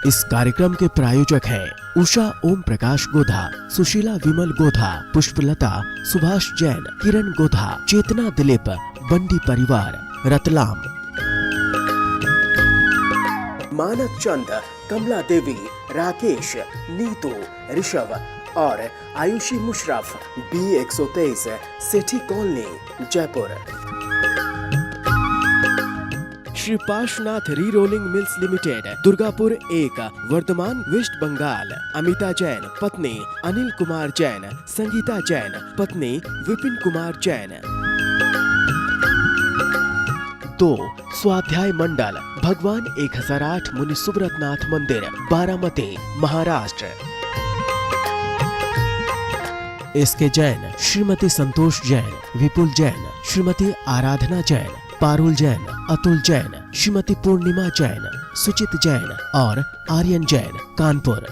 इस कार्यक्रम के प्रायोजक हैं उषा ओम प्रकाश गोधा, सुशीला विमल गोधा, पुष्पलता सुभाष जैन, किरण गोधा, चेतना दिलीप, बंडी परिवार, रतलाम। मानक चंद, कमला देवी, राकेश, नीतू, ऋषभ और Ayushi Musharraf, B123, Sethi colony, Jaipur. Shri Parshwanath re rolling mills limited, Durgapur 1, Bardhaman, West Bengal. Amita Jain, पत्नी अनिल कुमार जैन, संगीता जैन, पत्नी विपिन कुमार जैन। 2. स्वाध्याय मंडल, भगवान 1008 मुनि सुब्रतनाथ मंदिर, बारामती, महाराष्ट्र। एसके जैन, श्रीमती संतोष जैन, विपुल जैन, श्रीमती आराधना जैन, पारुल जैन, अतुल जैन, श्रीमती पूर्णिमा जैन, सुचित जैन और आर्यन जैन, कानपुर।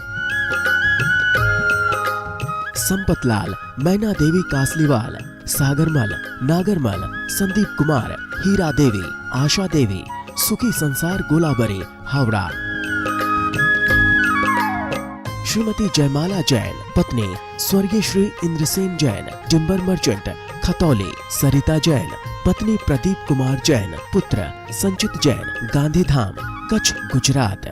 संपतलाल, मैना देवी कासलीवाल, सागरमल, नागरमल, संदीप कुमार, हीरा देवी, आशा देवी, सुखी संसार गोलाबरी, हावड़ा। श्रीमती जयमाला जैन, पत्नी स्वर्गीय श्री इंद्रसेन जैन, टिम्बर मर्चेंट, खतौली। सरिता जैन, पत्नी प्रदीप कुमार जैन, पुत्र संचित जैन, गांधीधाम, कच्छ, गुजरात।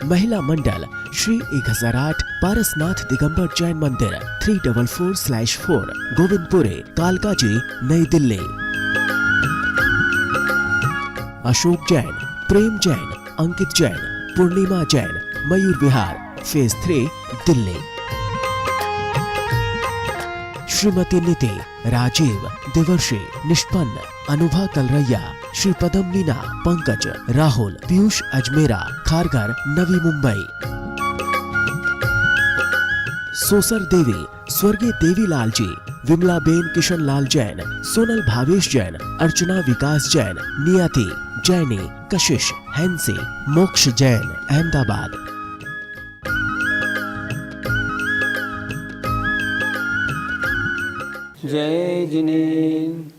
महिला मंडल, श्री 1008 पारसनाथ दिगंबर जैन मंदिर, 344/4, गोविंदपुरी, कालकाजी, नई दिल्ली। अशोक जैन, प्रेम जैन, अंकित जैन, पूर्णिमा जैन, मयूर विहार, फेज 3, दिल्ली। श्रीमती नीति, राजीव, देवर्षि, निष्पन्न, अनुभा कलरैया, श्री पदम मीना, पंकज, राहुल, पीयूष अजमेरा, खारघर, नवी मुंबई। सोसर देवी, स्वर्गीय देवीलाल जी, विमला बेन, किशन लाल जैन, सोनल भावेश जैन, अर्चना विकास जैन, नियति, जैनी, कशिश, हैंसी, मोक्ष जैन, अहमदाबाद। जय जिनेन्द्र।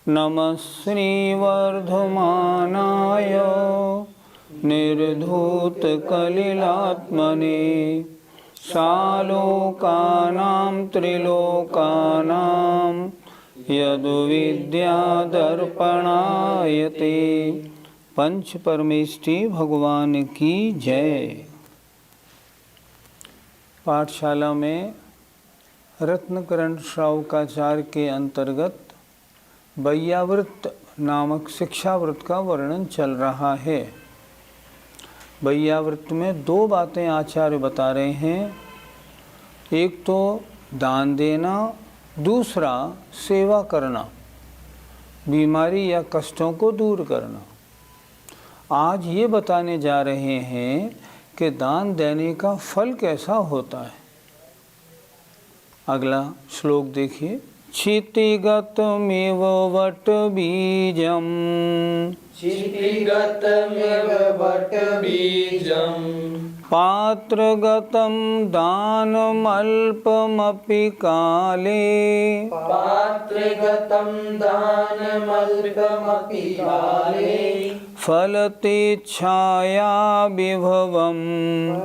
नमः श्री वर्धमानाय निर्धूत कलिलात्मने, सालोकानां त्रिलोकानां यद्विद्यादर्पणायते। पंच परमेष्टि भगवान की जय। पाठशाला में रत्नकरण श्रावकाचार्य के अंतर्गत वैयावृत्त नामक शिक्षावृत्त का वर्णन चल रहा है। वैयावृत्त में 2 बातें आचार्य बता रहे हैं। एक तो दान देना, दूसरा सेवा करना, बीमारी या कष्टों को दूर करना। आज ये बताने जा रहे हैं कि दान देने का फल कैसा होता है। अगला श्लोक देखिए। क्षितिगतमेव वटबीजम्, क्षितिगतमेव वटबीजम्, पात्रगतं दानमल्पमपि काले, पात्रगतं दानमल्पमपि काले, फलतेच्छाया विभवम्,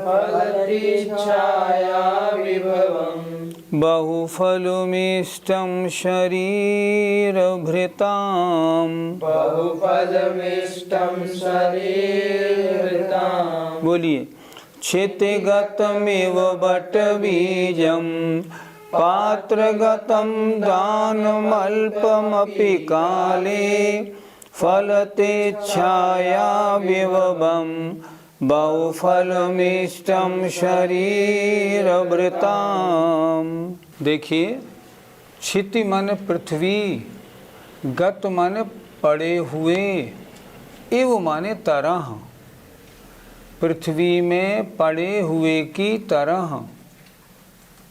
फलतेच्छाया विभवम्, बहुफलमिष्टं शरीरभृताम्, बहुफलमिष्टं शरीरभृताम्। बोलिए। क्षितिगतमेव वटबीजम्, पात्रगतं दानमल्पमपि काले, फलतेच्छाया विभवम्, बहुफलमिष्टं शरीरभृताम्। देखिए, क्षिति मन पृथ्वी, गत मन पड़े हुए, एव माने तरह। पृथ्वी में पड़े हुए की तरह।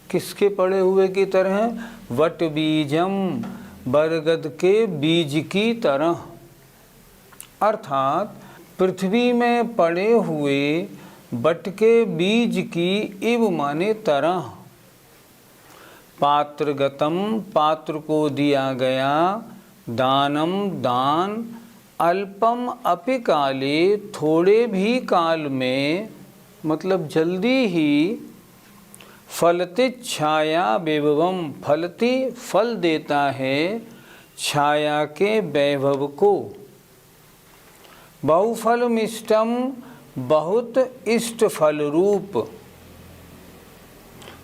किसके पड़े हुए की तरह? वट बीजम, बरगद के बीज की तरह। अर्थात पृथ्वी में पड़े हुए बट के बीज की इव माने तरह। पात्रगतम, पात्र को दिया गया, दानम दान, अल्पम अपि काले, थोड़े भी काल में, मतलब जल्दी ही, फलति छाया वैभवम, फलति फल देता है छाया के वैभव को, बहुफलमिष्टम, बहुत इष्ट फल रूप,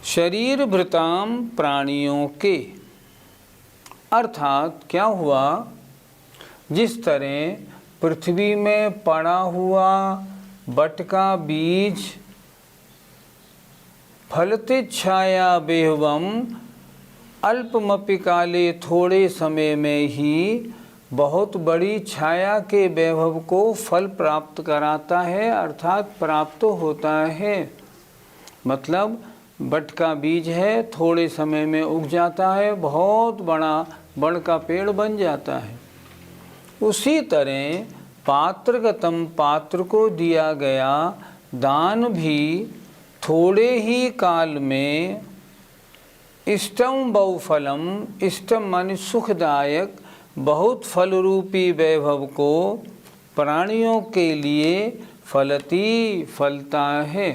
शरीर भृताम, प्राणियों के। अर्थात क्या हुआ, जिस तरह पृथ्वी में पड़ा हुआ बट का बीज फलते छाया बेहवम, अल्पमपि काले, थोड़े समय में ही बहुत बड़ी छाया के वैभव को फल प्राप्त कराता है, अर्थात प्राप्त होता है। मतलब बट का बीज है, थोड़े समय में उग जाता है, बहुत बड़ा बड़ का पेड़ बन जाता है। उसी तरह पात्रगतम, पात्र को दिया गया दान भी थोड़े ही काल में इष्टम बहुफलम, इष्टम माने सुखदायक, बहुत फल रूपी वैभव को प्राणियों के लिए फलती, फलता है।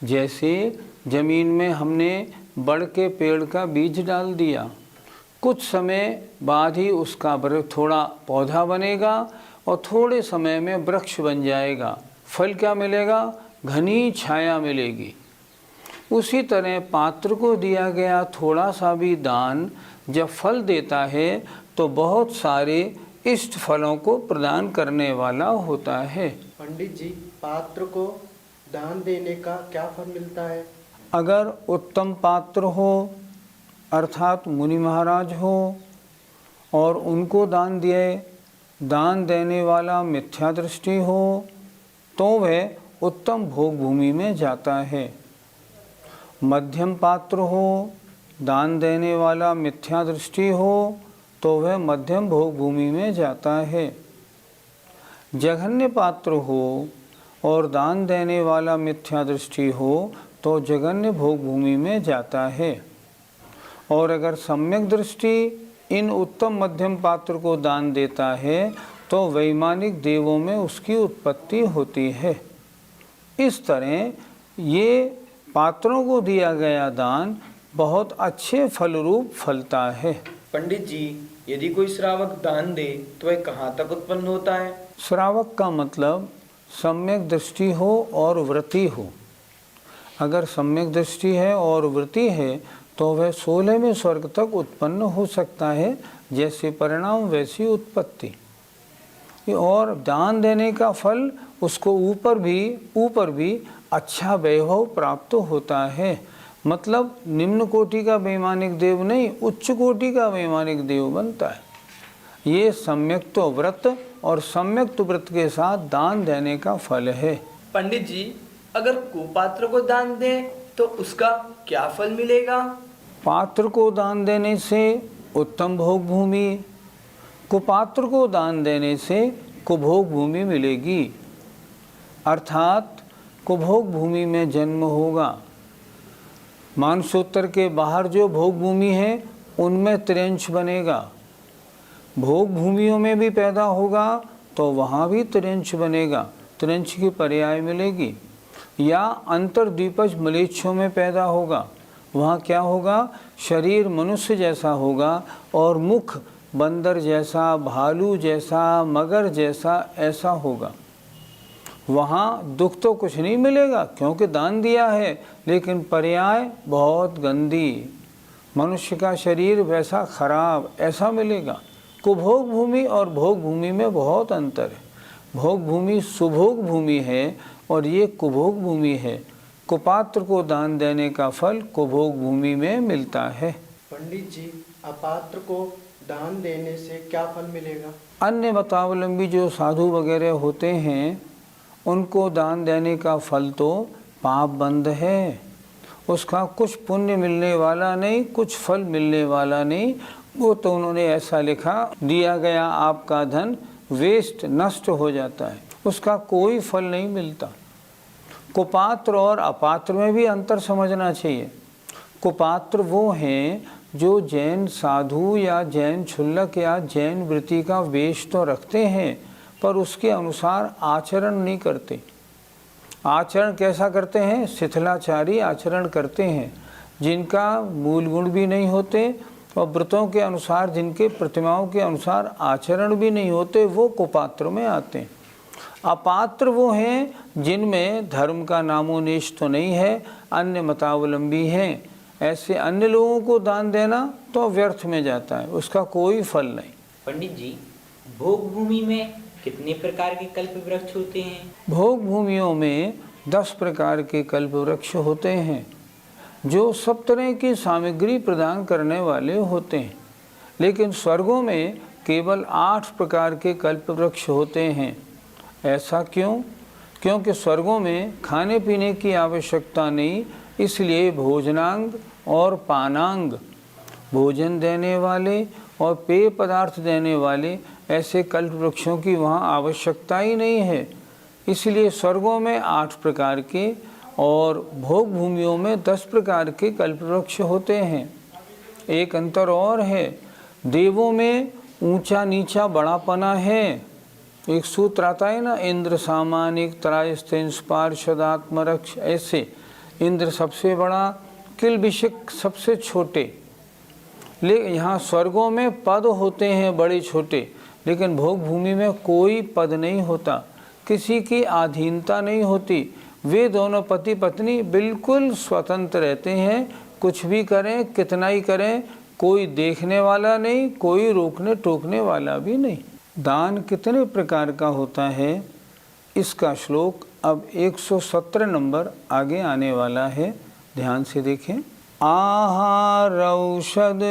जैसे जमीन में हमने बड़ के पेड़ का बीज डाल दिया, कुछ समय बाद ही उसका थोड़ा पौधा बनेगा और थोड़े समय में वृक्ष बन जाएगा। फल क्या मिलेगा, घनी छाया मिलेगी। उसी तरह पात्र को दिया गया थोड़ा सा भी दान जब फल देता है तो बहुत सारे इष्ट फलों को प्रदान करने वाला होता है। पंडित जी, पात्र को दान देने का क्या फल मिलता है? अगर उत्तम पात्र हो, अर्थात मुनि महाराज हो, और उनको दान दिए, दान देने वाला मिथ्या दृष्टि हो, तो वह उत्तम भोग भूमि में जाता है। मध्यम पात्र हो, दान देने वाला मिथ्या दृष्टि हो, तो वह मध्यम भोग भूमि में जाता है। जघन्य पात्र हो और दान देने वाला मिथ्या दृष्टि हो तो जघन्य भोग भूमि में जाता है। और अगर सम्यक दृष्टि इन उत्तम मध्यम पात्र को दान देता है तो वैमानिक देवों में उसकी उत्पत्ति होती है। इस तरह ये पात्रों को दिया गया दान बहुत अच्छे फल रूप फलता है। पंडित जी, यदि कोई श्रावक दान दे तो वह कहाँ तक उत्पन्न होता है? श्रावक का मतलब सम्यक दृष्टि हो और वृत्ति हो। अगर सम्यक दृष्टि है और वृत्ति है तो वह 16वें स्वर्ग तक उत्पन्न हो सकता है, जैसे परिणाम वैसी उत्पत्ति। और दान देने का फल उसको ऊपर भी अच्छा वैभव प्राप्त होता है। मतलब निम्न कोटि का वैमानिक देव नहीं, उच्च कोटि का वैमानिक देव बनता है। ये सम्यक्त व्रत और सम्यक्त व्रत के साथ दान देने का फल है। पंडित जी, अगर कुपात्र को दान दें तो उसका क्या फल मिलेगा? पात्र को दान देने से उत्तम भोग भूमि, कुपात्र को दान देने से कुभोग भूमि मिलेगी। अर्थात कुभोग भूमि में जन्म होगा। मानसोत्तर के बाहर जो भोग भूमि है उनमें त्रियंश बनेगा। भोग भूमियों में भी पैदा होगा तो वहाँ भी त्रियंश बनेगा, त्रियंश की पर्याय मिलेगी। या अंतर्द्वीपज मलेच्छों में पैदा होगा, वहाँ क्या होगा, शरीर मनुष्य जैसा होगा और मुख बंदर जैसा, भालू जैसा, मगर जैसा ऐसा होगा। वहाँ दुख तो कुछ नहीं मिलेगा क्योंकि दान दिया है, लेकिन पर्याय बहुत गंदी, मनुष्य का शरीर वैसा खराब ऐसा मिलेगा। कुभोग भूमि और भोग भूमि में बहुत अंतर है। भोग भूमि सुभोग भूमि है और ये कुभोग भूमि है। कुपात्र को दान देने का फल कुभोग भूमि में मिलता है। पंडित जी, अपात्र को दान देने से क्या फल मिलेगा? अन्य मतावलंबी जो साधु वगैरह होते हैं उनको दान देने का फल तो पाप बंद है, उसका कुछ पुण्य मिलने वाला नहीं, कुछ फल मिलने वाला नहीं। वो तो उन्होंने ऐसा लिखा, दिया गया आपका धन वेस्ट, नष्ट हो जाता है, उसका कोई फल नहीं मिलता। कुपात्र और अपात्र में भी अंतर समझना चाहिए। कुपात्र वो हैं जो जैन साधु या जैन क्षुल्लक या जैन वृत्ति का वेश तो रखते हैं पर उसके अनुसार आचरण नहीं करते। आचरण कैसा करते हैं? शिथिलाचारी आचरण करते हैं, जिनका मूल गुण भी नहीं होते और व्रतों के अनुसार, जिनके प्रतिमाओं के अनुसार आचरण भी नहीं होते, वो कुपात्र में आते हैं। अपात्र वो हैं जिनमें धर्म का नामोनिश तो नहीं है, अन्य मतावलंबी हैं। ऐसे अन्य लोगों को दान देना तो व्यर्थ में जाता है, उसका कोई फल नहीं। पंडित जी, भोग भूमि में कितने प्रकार के कल्प वृक्ष होते हैं? भोग भूमियों में 10 प्रकार के कल्प वृक्ष होते हैं, जो सब तरह की सामग्री प्रदान करने वाले होते हैं। लेकिन स्वर्गों में केवल 8 प्रकार के कल्प वृक्ष होते हैं। ऐसा क्यों? क्योंकि स्वर्गों में खाने पीने की आवश्यकता नहीं, इसलिए भोजनांग और पानांग, भोजन देने वाले और पेय पदार्थ देने वाले ऐसे कल्प वृक्षों की वहाँ आवश्यकता ही नहीं है। इसलिए स्वर्गों में 8 प्रकार के और भोग भूमियों में 10 प्रकार के कल्प वृक्ष होते हैं। एक अंतर और है, देवों में ऊंचा नीचा बड़ापना है। एक सूत्र आता है ना, इंद्र सामानिक त्रायस्तेंस पार्षदात्मरक्ष, ऐसे इंद्र सबसे बड़ा, किलबिषक सबसे छोटे। लेकिन यहाँ स्वर्गों में पद होते हैं बड़े छोटे, लेकिन भोग भूमि में कोई पद नहीं होता, किसी की अधीनता नहीं होती। वे दोनों पति पत्नी बिल्कुल स्वतंत्र रहते हैं, कुछ भी करें कितना ही करें, कोई देखने वाला नहीं, कोई रोकने टोकने वाला भी नहीं। दान कितने प्रकार का होता है, इसका श्लोक अब 117 नंबर आगे आने वाला है, ध्यान से देखें। आहार औषध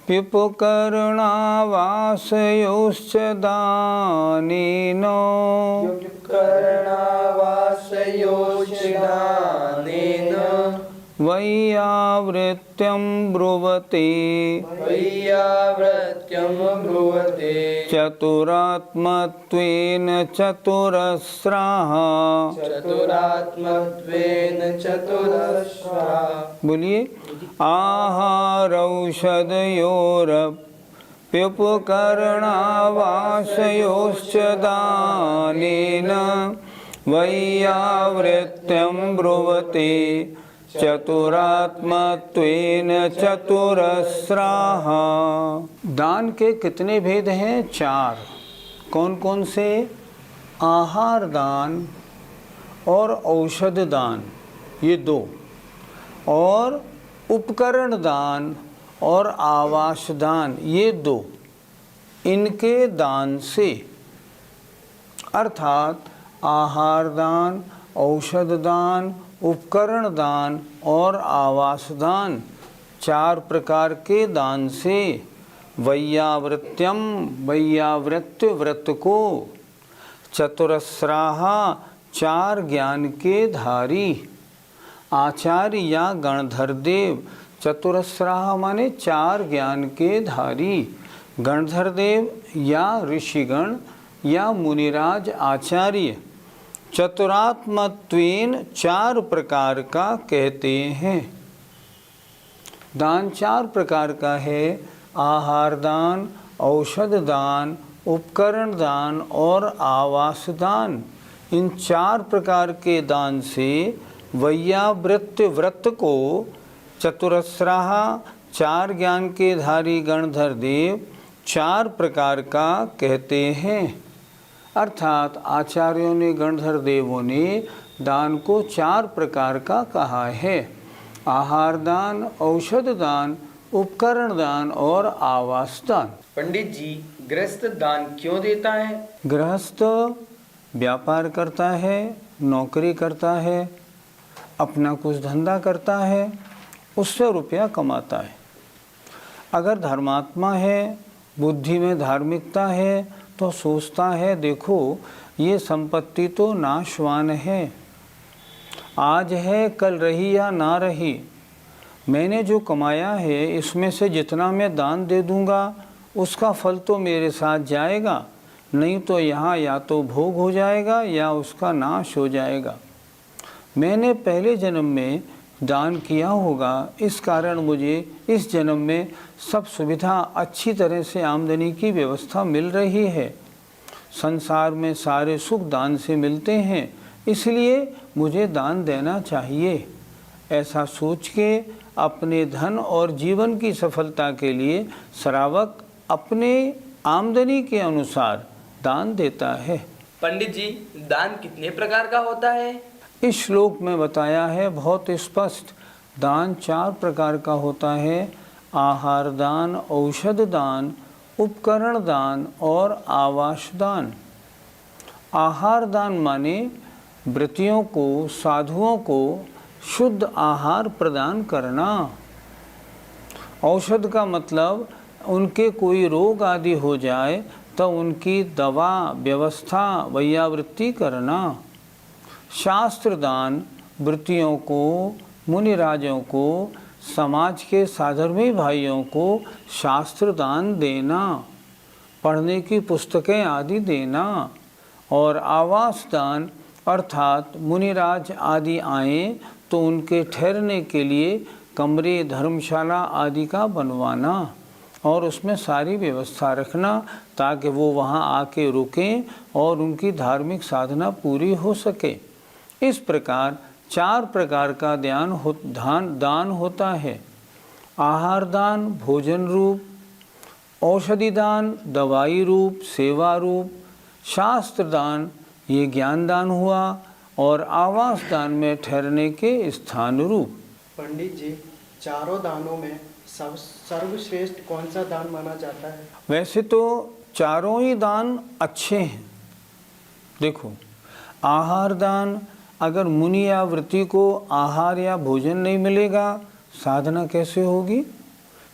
पिपकर्णावासयोश्च दानेन वैयावृत्यं ब्रुवते चतुरात्मत्वेन चतुरस्राः। बोलिए, आहारौषधयोरप्युपकरणावासयोश्च दानेन वैयावृत्यं ब्रुवते चतुरात्मत्वेन चतुरस्राः। दान के कितने भेद हैं? 4। कौन कौन से? आहार दान और औषध दान, ये 2, और उपकरण दान और आवास दान, ये 2। इनके दान से, अर्थात आहार दान, औषध दान, उपकरण दान और आवास दान, 4 प्रकार के दान से वैयावृत्यम, वैयावृत्य व्रत को, चतुरस्राः 4 ज्ञान के धारी, आचार्य या गणधर देव। चतुरस्राः माने 4 ज्ञान के धारी, गणधर देव या ऋषिगण या मुनिराज आचार्य। चतुरात्मत्वेन 4 प्रकार का कहते हैं। दान 4 प्रकार का है, आहार दान, औषध दान, उपकरण दान और आवास दान। इन 4 प्रकार के दान से वैयावृत्य व्रत को चतुरस्राः 4 ज्ञान के धारी गणधर देव 4 प्रकार का कहते हैं। अर्थात आचार्यों ने, गणधर देवों ने दान को 4 प्रकार का कहा है, आहार दान, औषध दान, उपकरण दान और आवास दान। पंडित जी, गृहस्थ दान क्यों देता है? गृहस्थ व्यापार करता है, नौकरी करता है, अपना कुछ धंधा करता है, उससे रुपया कमाता है। अगर धर्मात्मा है, बुद्धि में धार्मिकता है, तो सोचता है देखो ये संपत्ति तो नाशवान है, आज है कल रही या ना रही, मैंने जो कमाया है इसमें से जितना मैं दान दे दूंगा उसका फल तो मेरे साथ जाएगा, नहीं तो यहाँ या तो भोग हो जाएगा या उसका नाश हो जाएगा। मैंने पहले जन्म में दान किया होगा, इस कारण मुझे इस जन्म में सब सुविधा अच्छी तरह से आमदनी की व्यवस्था मिल रही है। संसार में सारे सुख दान से मिलते हैं, इसलिए मुझे दान देना चाहिए। ऐसा सोच के अपने धन और जीवन की सफलता के लिए श्रावक अपने आमदनी के अनुसार दान देता है। पंडित जी, दान कितने प्रकार का होता है? इस श्लोक में बताया है बहुत स्पष्ट। दान 4 प्रकार का होता है: आहार दान, औषध दान, उपकरण दान और आवास दान। आहार दान माने व्रतियों को, साधुओं को शुद्ध आहार प्रदान करना। औषध का मतलब उनके कोई रोग आदि हो जाए तो उनकी दवा व्यवस्था वैयावृत्ति करना। शास्त्र दान वृत्तियों को, मुनिराजों को, समाज के साधर्मी भाइयों को शास्त्र दान देना, पढ़ने की पुस्तकें आदि देना। और आवास दान अर्थात मुनिराज आदि आए तो उनके ठहरने के लिए कमरे, धर्मशाला आदि का बनवाना और उसमें सारी व्यवस्था रखना ताकि वो वहाँ आके रुकें और उनकी धार्मिक साधना पूरी हो सके। इस प्रकार 4 प्रकार का दान होता है: आहार दान भोजन रूप, औषधि दान दवाई रूप, सेवा रूप, शास्त्र दान ये ज्ञान दान हुआ और आवास दान में ठहरने के स्थान रूप। पंडित जी, चारों दानों में सर्वश्रेष्ठ कौन सा दान माना जाता है? वैसे तो चारों ही दान अच्छे हैं। देखो, आहार दान, अगर मुनि या व्रति को आहार या भोजन नहीं मिलेगा, साधना कैसे होगी?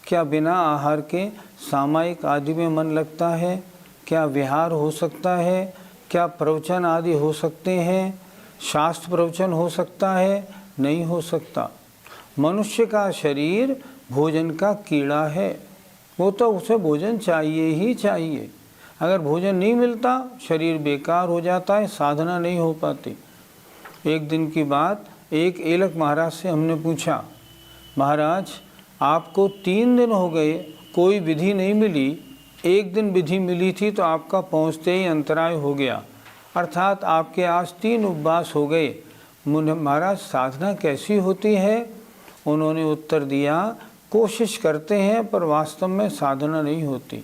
क्या बिना आहार के सामायिक आदि में मन लगता है? क्या विहार हो सकता है? क्या प्रवचन आदि हो सकते हैं? शास्त्र प्रवचन हो सकता है? नहीं हो सकता। मनुष्य का शरीर भोजन का कीड़ा है, वो तो उसे भोजन चाहिए ही चाहिए। अगर भोजन नहीं मिलता शरीर बेकार हो जाता है, साधना नहीं हो पाती। एक दिन की बात, एक एलक महाराज से हमने पूछा, महाराज आपको 3 दिन हो गए कोई विधि नहीं मिली, एक दिन विधि मिली थी तो आपका पहुँचते ही अंतराय हो गया, अर्थात आपके आज 3 उपवास हो गए। महाराज साधना कैसी होती है? उन्होंने उत्तर दिया, कोशिश करते हैं पर वास्तव में साधना नहीं होती।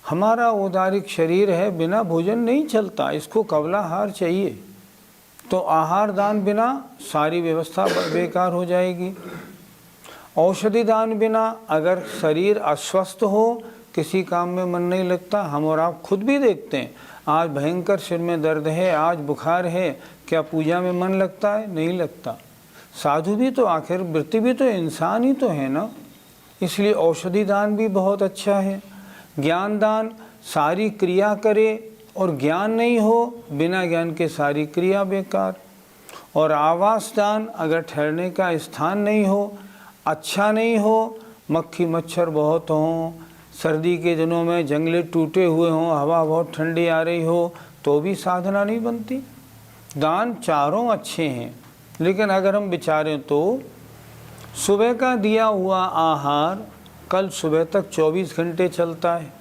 हमारा औदारिक शरीर है, बिना भोजन नहीं चलता, इसको कवलाहार चाहिए। तो आहार दान बिना सारी व्यवस्था बेकार हो जाएगी। औषधि दान बिना अगर शरीर अस्वस्थ हो, किसी काम में मन नहीं लगता। हम और आप खुद भी देखते हैं, आज भयंकर सिर में दर्द है, आज बुखार है, क्या पूजा में मन लगता है? नहीं लगता। साधु भी तो आखिर वृत्ति भी तो इंसान ही तो है ना, इसलिए औषधि दान भी बहुत अच्छा है। ज्ञान दान सारी क्रिया करे और ज्ञान नहीं हो, बिना ज्ञान के सारी क्रिया बेकार। और आवास दान, अगर ठहरने का स्थान नहीं हो, अच्छा नहीं हो, मक्खी मच्छर बहुत हों, सर्दी के दिनों में जंगले टूटे हुए हों, हवा बहुत ठंडी आ रही हो, तो भी साधना नहीं बनती। दान चारों अच्छे हैं, लेकिन अगर हम विचारें तो सुबह का दिया हुआ आहार कल सुबह तक 24 घंटे चलता है।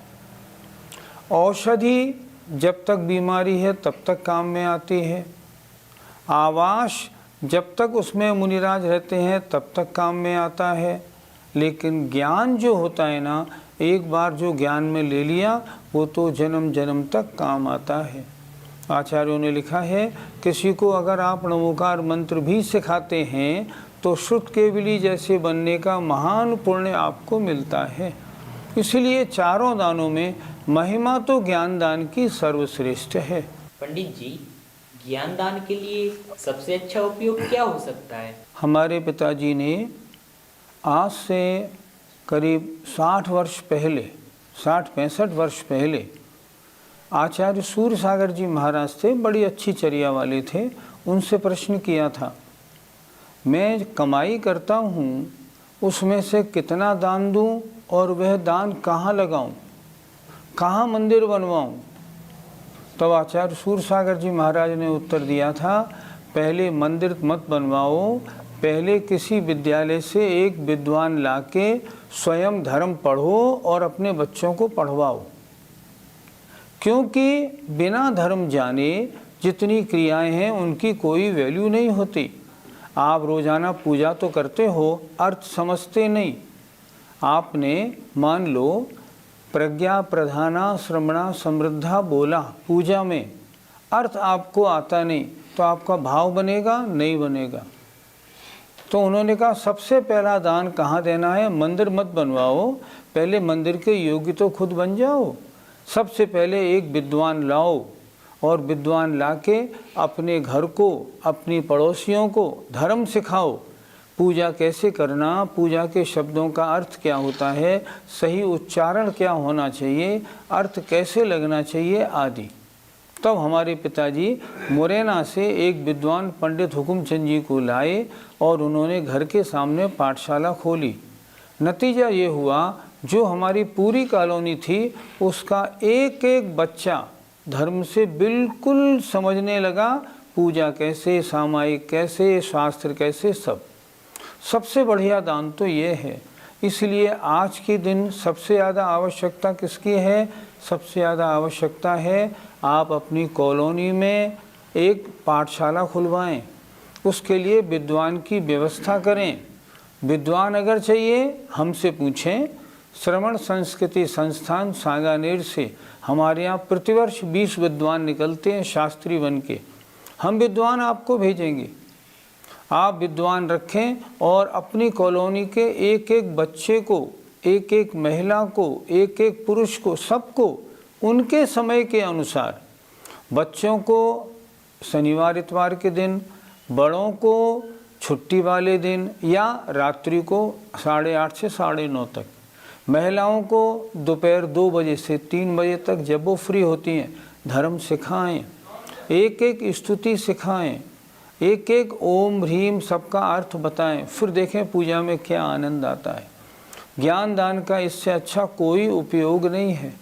औषधि जब तक बीमारी है तब तक काम में आती है। आवास जब तक उसमें मुनिराज रहते हैं तब तक काम में आता है। लेकिन ज्ञान जो होता है ना, एक बार जो ज्ञान में ले लिया वो तो जन्म जन्म तक काम आता है। आचार्यों ने लिखा है, किसी को अगर आप नमोकार मंत्र भी सिखाते हैं तो श्रुत केवली जैसे बनने का महान पुण्य आपको मिलता है। इसलिए चारों दानों में महिमा तो ज्ञान दान की सर्वश्रेष्ठ है। पंडित जी, ज्ञान दान के लिए सबसे अच्छा उपयोग क्या हो सकता है? हमारे पिताजी ने आज से करीब 60 वर्ष पहले, 60-65 वर्ष पहले आचार्य सूर्य सागर जी महाराज थे, बड़ी अच्छी चर्या वाले थे, उनसे प्रश्न किया था, मैं कमाई करता हूँ उसमें से कितना दान दूँ और वह दान कहाँ लगाऊँ, कहाँ मंदिर बनवाऊँ? तब आचार्य सूर्य सागर जी महाराज ने उत्तर दिया था, पहले मंदिर मत बनवाओ, पहले किसी विद्यालय से एक विद्वान लाके स्वयं धर्म पढ़ो और अपने बच्चों को पढ़वाओ। क्योंकि बिना धर्म जाने जितनी क्रियाएं हैं उनकी कोई वैल्यू नहीं होती। आप रोज़ाना पूजा तो करते हो, अर्थ समझते नहीं। आपने मान लो प्रज्ञा प्रधाना श्रमणा समृद्धा बोला पूजा में, अर्थ आपको आता नहीं तो आपका भाव बनेगा? नहीं बनेगा। तो उन्होंने कहा सबसे पहला दान कहाँ देना है? मंदिर मत बनवाओ, पहले मंदिर के योग्य तो खुद बन जाओ। सबसे पहले एक विद्वान लाओ और विद्वान लाके अपने घर को, अपनी पड़ोसियों को धर्म सिखाओ। पूजा कैसे करना, पूजा के शब्दों का अर्थ क्या होता है, सही उच्चारण क्या होना चाहिए, अर्थ कैसे लगना चाहिए आदि। तब हमारे पिताजी मुरैना से एक विद्वान पंडित हुकुमचंद जी को लाए और उन्होंने घर के सामने पाठशाला खोली। नतीजा ये हुआ जो हमारी पूरी कॉलोनी थी उसका एक एक बच्चा धर्म से बिल्कुल समझने लगा, पूजा कैसे, सामायिक कैसे, शास्त्र कैसे, सब। सबसे बढ़िया दान तो ये है। इसलिए आज के दिन सबसे ज़्यादा आवश्यकता किसकी है? सबसे ज़्यादा आवश्यकता है आप अपनी कॉलोनी में एक पाठशाला खुलवाएं, उसके लिए विद्वान की व्यवस्था करें। विद्वान अगर चाहिए हमसे पूछें, श्रवण संस्कृति संस्थान सांगानेर से हमारे यहाँ प्रतिवर्ष 20 विद्वान निकलते हैं शास्त्री बन के। हम विद्वान आपको भेजेंगे, आप विद्वान रखें और अपनी कॉलोनी के एक एक बच्चे को, एक एक महिला को, एक एक पुरुष को, सबको उनके समय के अनुसार, बच्चों को शनिवार इतवार के दिन, बड़ों को छुट्टी वाले दिन या रात्रि को 8:30 से 9:30 तक, महिलाओं को दोपहर 2 बजे से 3 बजे तक जब वो फ्री होती हैं धर्म सिखाएं, एक एक स्तुति सिखाएं, एक एक ओम ह्रीम सबका अर्थ बताएं, फिर देखें पूजा में क्या आनंद आता है। ज्ञान दान का इससे अच्छा कोई उपयोग नहीं है।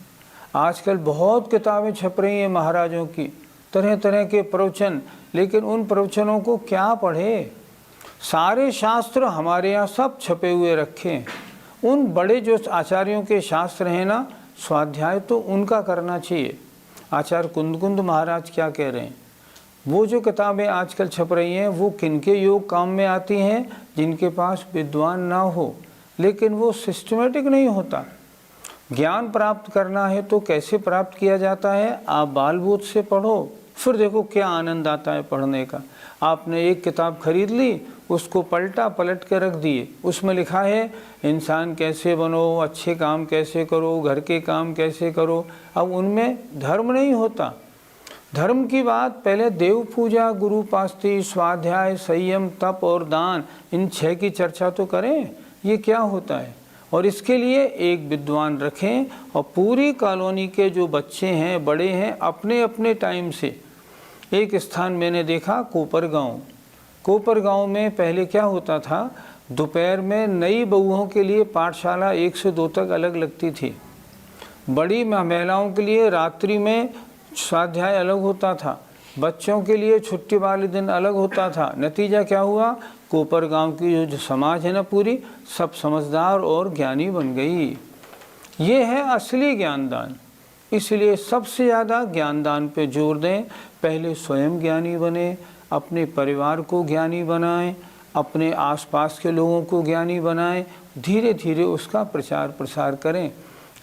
आजकल बहुत किताबें छप रही हैं महाराजों की, तरह तरह के प्रवचन, लेकिन उन प्रवचनों को क्या पढ़े? सारे शास्त्र हमारे यहाँ सब छपे हुए रखे हैं। उन बड़े जो आचार्यों के शास्त्र हैं ना, स्वाध्याय तो उनका करना चाहिए। आचार्य कुंद महाराज क्या कह रहे हैं? वो जो किताबें आजकल छप रही हैं वो किनके योग काम में आती हैं? जिनके पास विद्वान ना हो, लेकिन वो सिस्टमेटिक नहीं होता। ज्ञान प्राप्त करना है तो कैसे प्राप्त किया जाता है? आप बाल बूथ से पढ़ो, फिर देखो क्या आनंद आता है पढ़ने का। आपने एक किताब खरीद ली, उसको पलट के रख दिए, उसमें लिखा है इंसान कैसे बनो, अच्छे काम कैसे करो, घर के काम कैसे करो। अब उनमें धर्म नहीं होता। धर्म की बात पहले देव पूजा, गुरु पास्ती, स्वाध्याय, संयम, तप और दान, इन 6 की चर्चा तो करें। ये क्या होता है? और इसके लिए एक विद्वान रखें और पूरी कॉलोनी के जो बच्चे हैं, बड़े हैं, अपने अपने टाइम से। एक स्थान मैंने देखा, कोपर गांव में पहले क्या होता था, दोपहर में नई बहुओं के लिए पाठशाला 1 से 2 तक अलग लगती थी। बड़ी महिलाओं के लिए रात्रि में स्वाध्याय अलग होता था, बच्चों के लिए छुट्टी वाले दिन अलग होता था। नतीजा क्या हुआ? कोपर गांव की जो समाज है ना पूरी, सब समझदार और ज्ञानी बन गई। ये है असली ज्ञानदान। इसलिए सबसे ज़्यादा ज्ञानदान पे जोर दें। पहले स्वयं ज्ञानी बने, अपने परिवार को ज्ञानी बनाएं, अपने आसपास के लोगों को ज्ञानी बनाएं, धीरे धीरे उसका प्रचार प्रसार करें।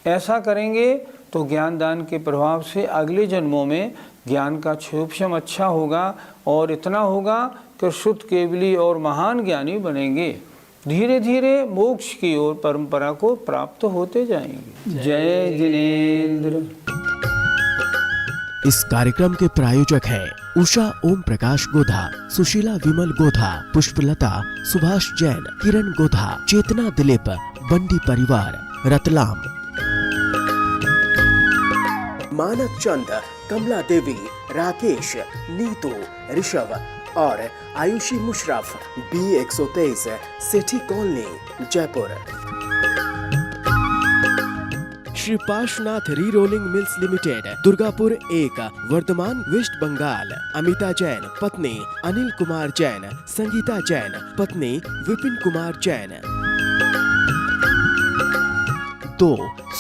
ऐसा करेंगे तो ज्ञानदान के प्रभाव से अगले जन्मों में ज्ञान का क्षोभक्षम अच्छा होगा और इतना होगा कि शुद्ध केवली और महान ज्ञानी बनेंगे। धीरे धीरे मोक्ष की ओर परंपरा को प्राप्त होते जाएंगे। जय जिनेंद्र। इस कार्यक्रम के प्रायोजक हैं उषा ओम प्रकाश गोधा, सुशीला विमल गोधा, पुष्पलता सुभाष जैन, किरण गोधा, चेतना दिलीप, बंडी परिवार, रतलाम। मानक चंद, कमला देवी, राकेश, नीतू, ऋषभ और Ayushi Musharraf, B123, Sethi colony, Jaipur. Shri Parshwanath re rolling mills limited, Durgapur 1, Bardhaman, West Bengal. Amita Jain पत्नी अनिल कुमार जैन, संगीता जैन पत्नी विपिन कुमार जैन। 2.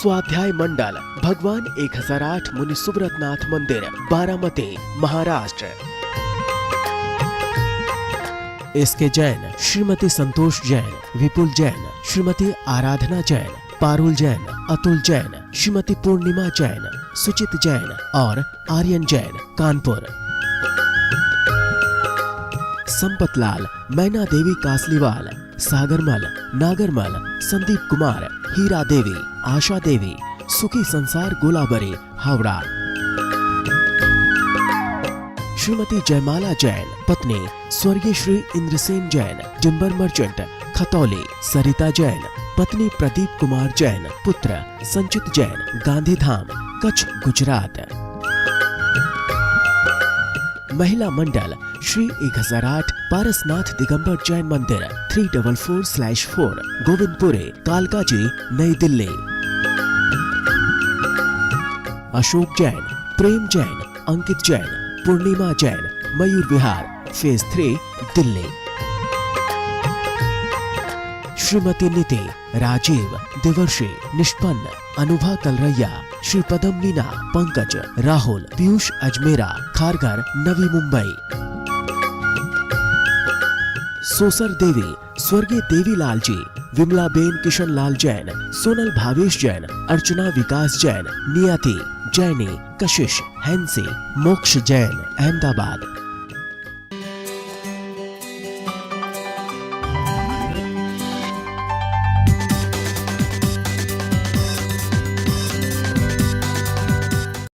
स्वाध्याय मंडल, भगवान 1008 मुनि सुब्रतनाथ मंदिर, बारामती, महाराष्ट्र। एसके जैन, श्रीमती संतोष जैन, विपुल जैन, श्रीमती आराधना जैन, पारुल जैन, अतुल जैन, श्रीमती पूर्णिमा जैन, सुचित जैन और आर्यन जैन, कानपुर। संपतलाल, मैना देवी कासलीवाल, सागरमल, नागरमल, संदीप कुमार, हीरा देवी, आशा देवी, सुखी संसार, गोलाबरी, हावड़ा। श्रीमती जयमाला जैन पत्नी स्वर्गीय श्री इंद्रसेन जैन, टिम्बर मर्चेंट, खतौली। सरिता जैन पत्नी प्रदीप कुमार जैन, पुत्र संचित जैन, गांधीधाम, कच्छ, गुजरात। महिला मंडल, श्री 1008 पारसनाथ दिगंबर जैन मंदिर, 344/4, गोविंदपुरे, कालकाजी, नई दिल्ली। अशोक जैन, प्रेम जैन, अंकित जैन, पूर्णिमा जैन, मयूर विहार, फेज 3, दिल्ली। श्रीमती नीति, राजीव, देवर्षि, निष्पन्न, अनुभा कलरैया, श्री पदम मीना, पंकज, राहुल, पीयूष अजमेरा, खारघर, नवी मुंबई। सोसर देवी, स्वर्गीय देवीलाल जी, विमला बेन किशन लाल जैन, सोनल भावेश जैन, अर्चना विकास जैन, नियति, जैनी, कशिश, हैंसी, मोक्ष जैन, अहमदाबाद।